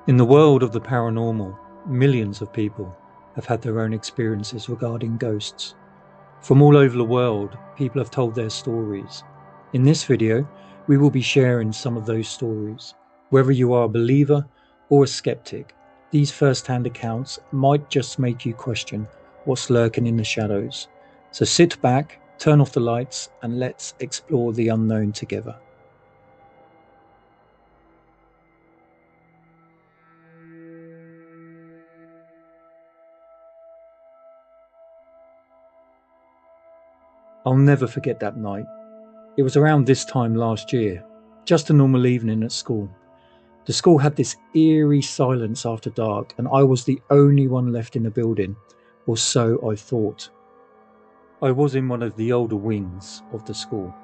In the world of the paranormal, millions of people have had their own experiences regarding ghosts. From all over the world, people have told their stories. In this video, we will be sharing some of those stories. Whether you are a believer or a skeptic, these first-hand accounts might just make you question what's lurking in the shadows. So sit back, turn off the lights, and let's explore the unknown together. I'll never forget that night. It was around this time last year, just a normal evening at school. The school had this eerie silence after dark, and I was the only one left in the building, or so I thought. I was in one of the older wings of the school,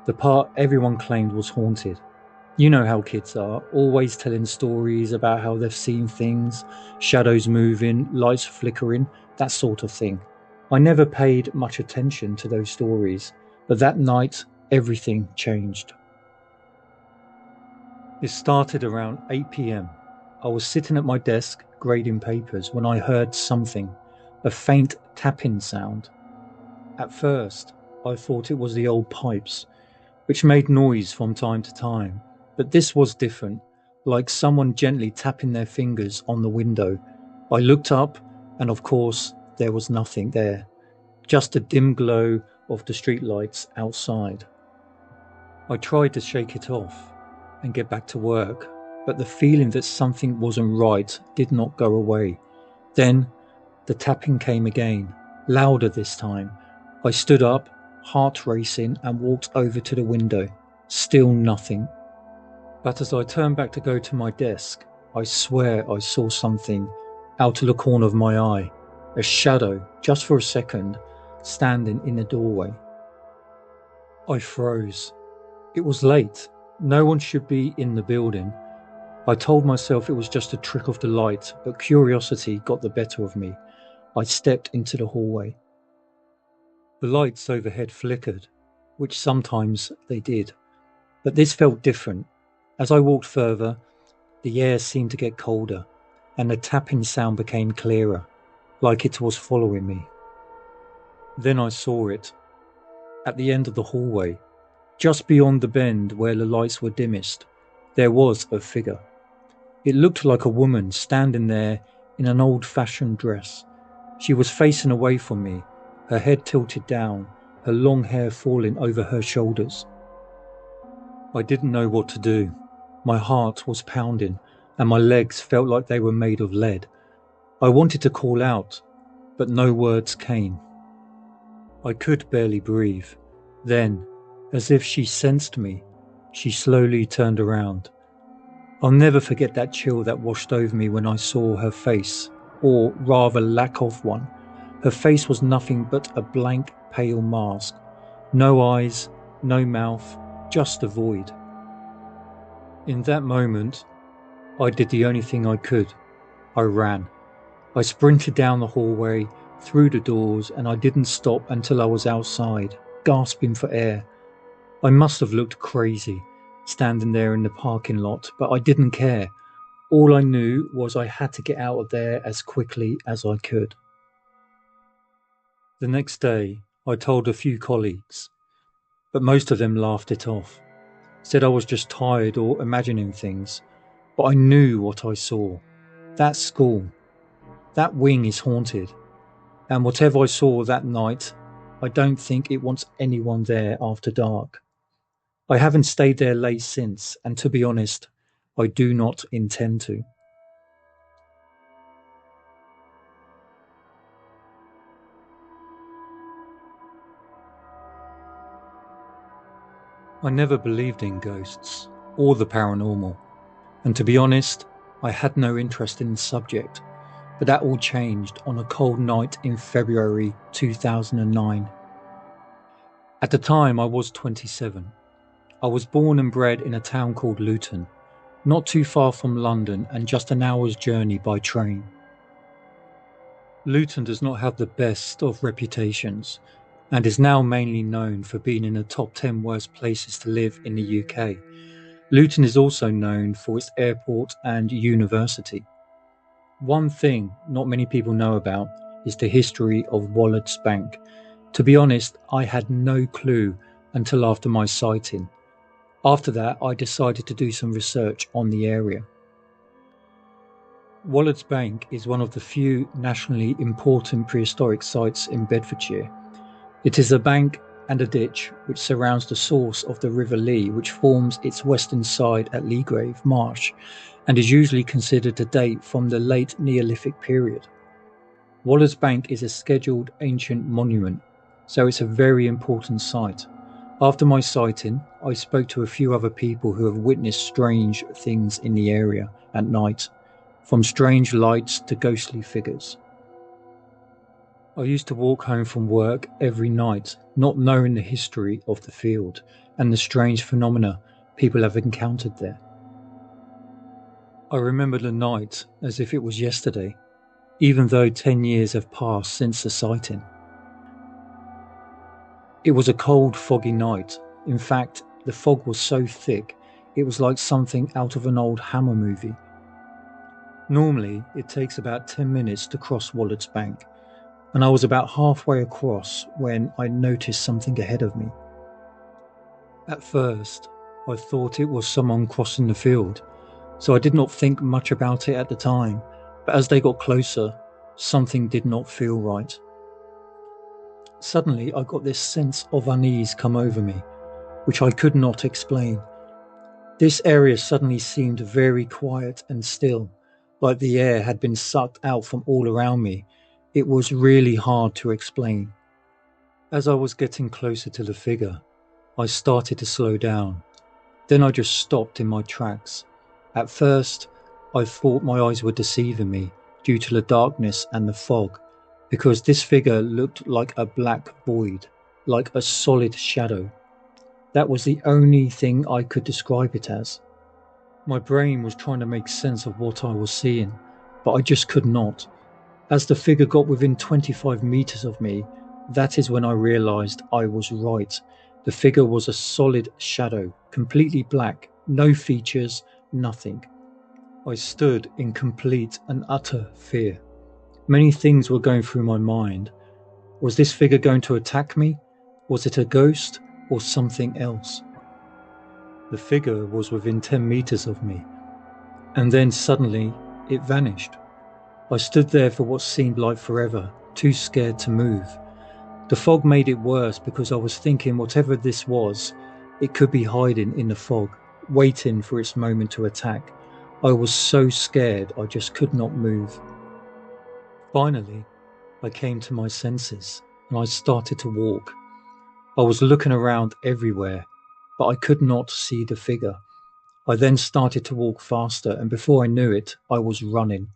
the part everyone claimed was haunted. You know how kids are, always telling stories about how they've seen things, shadows moving, lights flickering, that sort of thing. I never paid much attention to those stories, but that night, everything changed. It started around 8 p.m. I was sitting at my desk grading papers when I heard something, a faint tapping sound. At first, I thought it was the old pipes, which made noise from time to time, but this was different, like someone gently tapping their fingers on the window. I looked up, and of course, there was nothing there, just a dim glow of the streetlights outside. I tried to shake it off and get back to work, but the feeling that something wasn't right did not go away. Then, the tapping came again, louder this time. I stood up, heart racing, and walked over to the window. Still nothing. But as I turned back to go to my desk, I swear I saw something out of the corner of my eye. A shadow, just for a second, standing in the doorway. I froze. It was late. No one should be in the building. I told myself it was just a trick of the light, but curiosity got the better of me. I stepped into the hallway. The lights overhead flickered, which sometimes they did, but this felt different. As I walked further, the air seemed to get colder, and the tapping sound became clearer, like it was following me. Then I saw it. At the end of the hallway, just beyond the bend where the lights were dimmest, there was a figure. It looked like a woman standing there in an old-fashioned dress. She was facing away from me, her head tilted down, her long hair falling over her shoulders. I didn't know what to do. My heart was pounding, and my legs felt like they were made of lead. I wanted to call out, but no words came. I could barely breathe. Then, as if she sensed me, she slowly turned around. I'll never forget that chill that washed over me when I saw her face, or rather lack of one. Her face was nothing but a blank, pale mask. No eyes, no mouth, just a void. In that moment, I did the only thing I could. I ran. I sprinted down the hallway, through the doors, and I didn't stop until I was outside, gasping for air. I must have looked crazy, standing there in the parking lot, but I didn't care. All I knew was I had to get out of there as quickly as I could. The next day, I told a few colleagues, but most of them laughed it off, said I was just tired or imagining things, but I knew what I saw. That school, that wing is haunted, and whatever I saw that night, I don't think it wants anyone there after dark. I haven't stayed there late since, and to be honest, I do not intend to. I never believed in ghosts or the paranormal, and to be honest, I had no interest in the subject, but that all changed on a cold night in February 2009. At the time, I was 27. I was born and bred in a town called Luton, not too far from London and just an hour's journey by train. Luton does not have the best of reputations, and is now mainly known for being in the top 10 worst places to live in the UK. Luton is also known for its airport and university. One thing not many people know about is the history of Wallard's Bank. To be honest, I had no clue until after my sighting. After that, I decided to do some research on the area. Wallard's Bank is one of the few nationally important prehistoric sites in Bedfordshire. It is a bank and a ditch which surrounds the source of the River Lee, which forms its western side at Leagrave Marsh, and is usually considered to date from the late Neolithic period. Wallard's Bank is a scheduled ancient monument, so it's a very important site. After my sighting, I spoke to a few other people who have witnessed strange things in the area at night, from strange lights to ghostly figures. I used to walk home from work every night, not knowing the history of the field and the strange phenomena people have encountered there. I remember the night as if it was yesterday, even though 10 years have passed since the sighting. It was a cold, foggy night. In fact, the fog was so thick, it was like something out of an old Hammer movie. Normally, it takes about 10 minutes to cross Wallard's Bank, and I was about halfway across when I noticed something ahead of me. At first, I thought it was someone crossing the field, so I did not think much about it at the time, but as they got closer, something did not feel right. Suddenly, I got this sense of unease come over me, which I could not explain. This area suddenly seemed very quiet and still, like the air had been sucked out from all around me. It was really hard to explain. As I was getting closer to the figure, I started to slow down. Then I just stopped in my tracks. At first, I thought my eyes were deceiving me due to the darkness and the fog, because this figure looked like a black void, like a solid shadow. That was the only thing I could describe it as. My brain was trying to make sense of what I was seeing, but I just could not. As the figure got within 25 meters of me, that is when I realized I was right. The figure was a solid shadow, completely black, no features, nothing. I stood in complete and utter fear. Many things were going through my mind. Was this figure going to attack me? Was it a ghost or something else? The figure was within 10 meters of me, and then suddenly it vanished. I stood there for what seemed like forever, too scared to move. The fog made it worse because I was thinking whatever this was, it could be hiding in the fog, waiting for its moment to attack. I was so scared I just could not move. Finally, I came to my senses and I started to walk. I was looking around everywhere, but I could not see the figure. I then started to walk faster, and before I knew it, I was running.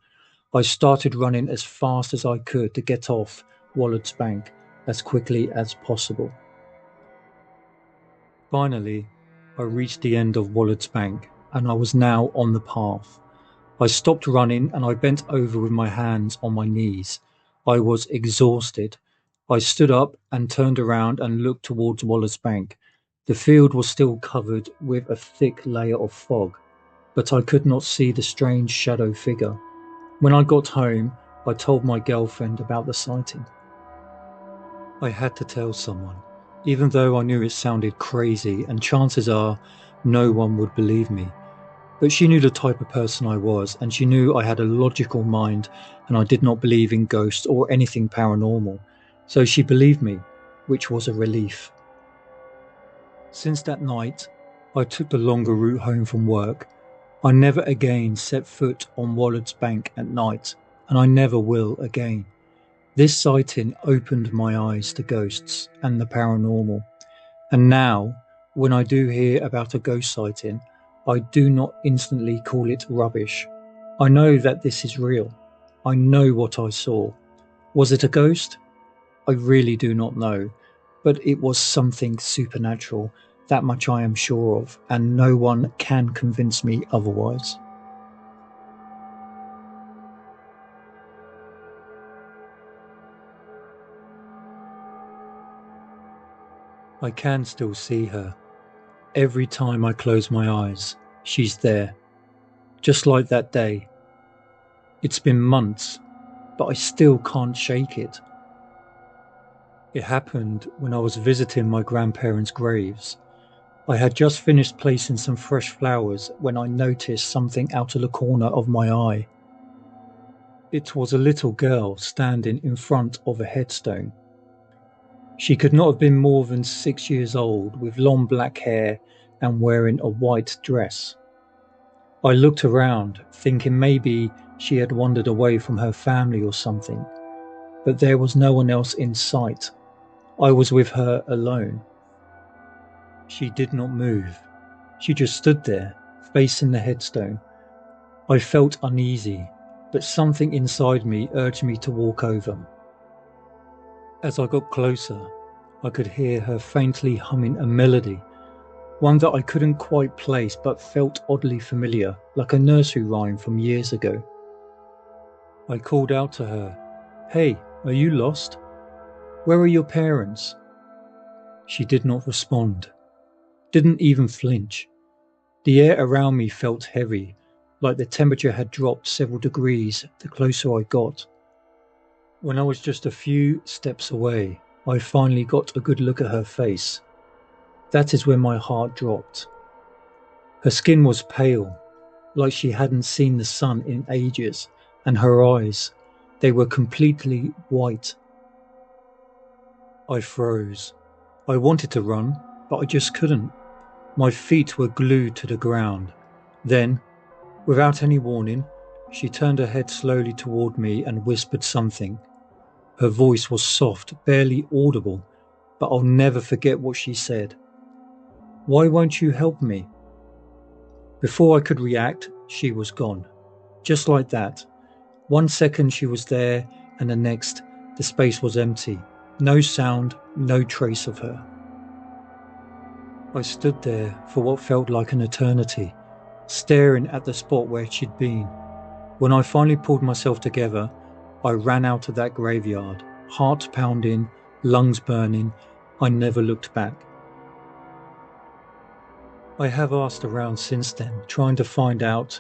I started running as fast as I could to get off Wallard's Bank as quickly as possible. Finally, I reached the end of Wallard's Bank, and I was now on the path. I stopped running and I bent over with my hands on my knees. I was exhausted. I stood up and turned around and looked towards Wallard's Bank. The field was still covered with a thick layer of fog, but I could not see the strange shadow figure. When I got home, I told my girlfriend about the sighting. I had to tell someone, even though I knew it sounded crazy and chances are no one would believe me. But she knew the type of person I was, and she knew I had a logical mind and I did not believe in ghosts or anything paranormal. So she believed me, which was a relief. Since that night, I took the longer route home from work. I never again set foot on Wallard's Bank at night, and I never will again. This sighting opened my eyes to ghosts and the paranormal. And now, when I do hear about a ghost sighting, I do not instantly call it rubbish. I know that this is real. I know what I saw. Was it a ghost? I really do not know, but it was something supernatural. That much I am sure of, and no one can convince me otherwise. I can still see her. Every time I close my eyes, She's there, just like that day. It's been months, but I still can't shake it. It happened when I was visiting my grandparents' graves. I had just finished placing some fresh flowers when I noticed something out of the corner of my eye. It was a little girl standing in front of a headstone. She could not have been more than 6 years old, with long black hair and wearing a white dress. I looked around, thinking maybe she had wandered away from her family or something, but there was no one else in sight. I was with her alone. She did not move. She just stood there, facing the headstone. I felt uneasy, but something inside me urged me to walk over. As I got closer, I could hear her faintly humming a melody, one that I couldn't quite place but felt oddly familiar, like a nursery rhyme from years ago. I called out to her, "Hey, are you lost? Where are your parents?" She did not respond, didn't even flinch. The air around me felt heavy, like the temperature had dropped several degrees the closer I got. When I was just a few steps away, I finally got a good look at her face. That is when my heart dropped. Her skin was pale, like she hadn't seen the sun in ages, and her eyes, they were completely white. I froze. I wanted to run, but I just couldn't. My feet were glued to the ground. Then, without any warning, she turned her head slowly toward me and whispered something. Her voice was soft, barely audible, but I'll never forget what she said. "Why won't you help me?" Before I could react, she was gone. Just like that. 1 second she was there, and the next, the space was empty. No sound, no trace of her. I stood there for what felt like an eternity, staring at the spot where she'd been. When I finally pulled myself together, I ran out of that graveyard, heart pounding, lungs burning. I never looked back. I have asked around since then, trying to find out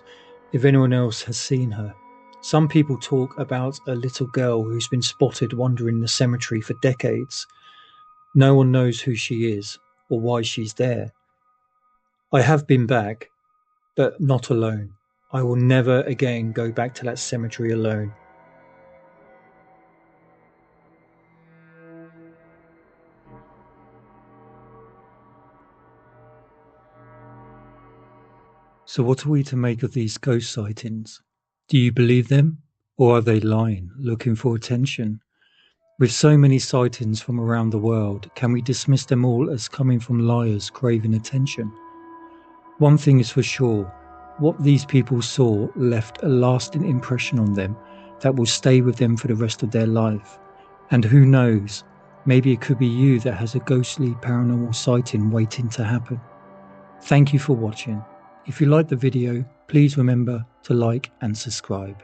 if anyone else has seen her. Some people talk about a little girl who's been spotted wandering the cemetery for decades. No one knows who she is or why she's there. I have been back, but not alone. I will never again go back to that cemetery alone. So what are we to make of these ghost sightings? Do you believe them? Or are they lying, looking for attention? With so many sightings from around the world, can we dismiss them all as coming from liars craving attention? One thing is for sure, what these people saw left a lasting impression on them that will stay with them for the rest of their life. And who knows, maybe it could be you that has a ghostly paranormal sighting waiting to happen. Thank you for watching. If you liked the video, please remember to like and subscribe.